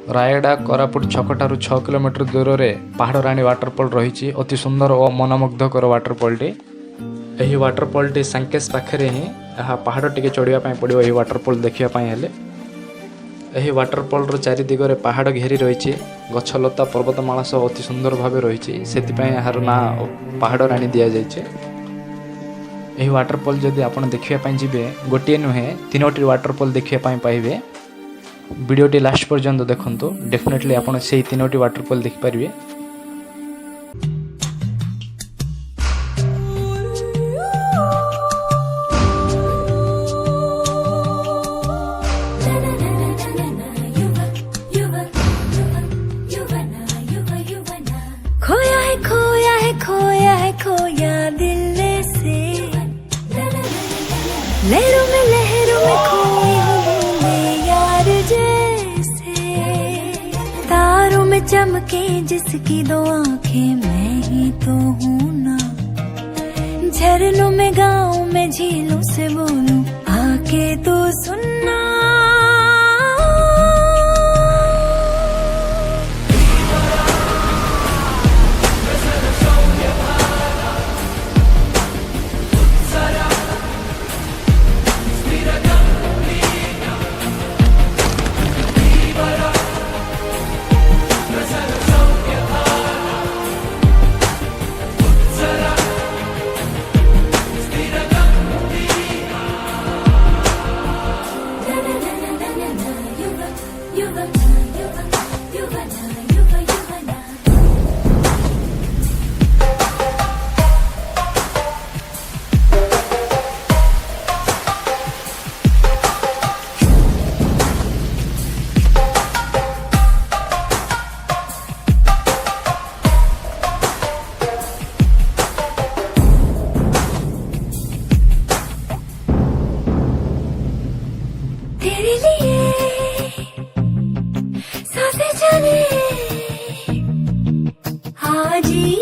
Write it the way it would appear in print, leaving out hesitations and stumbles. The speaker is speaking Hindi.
रायगड़ा कोरापुट छकठारु 6 किलोमीटर दूर में पहाड़राणी वाटरफॉल रही अति सुंदर और मनमुग्धकर वाटरफॉल यही वाटरफॉल टी सांकेश पाखे ही पहाड़ टी चढ़ाई पड़ो यही वाटरफॉल देखापी हेले यही वाटरफॉल चारिदिगरे पहाड़ घेरी रही गछलता पर्वतमाला सह अति सुंदर भाव रही से यार ना पहाड़राणी दि जाए। यही वाटरफॉल जदि आप देखापी जी गोटे नुहे 3टी वाटरफॉल देखापी पाइबे। वीडियोटी लास्ट पर्यंत देखंतु डेफिनेटली आप से 3टी वाटरफॉल देखिपारे। खोया है खोया है खोया है खोया दिल से लहरों में खोई हूँ मैं यार जैसे तारों में चमके जिसकी 2 आंखें मैं ही तो हूँ ना झरनों में गाँव में झीलों से बोलूं आके तो सुनना। तेरे लिए सांसें चले आज ही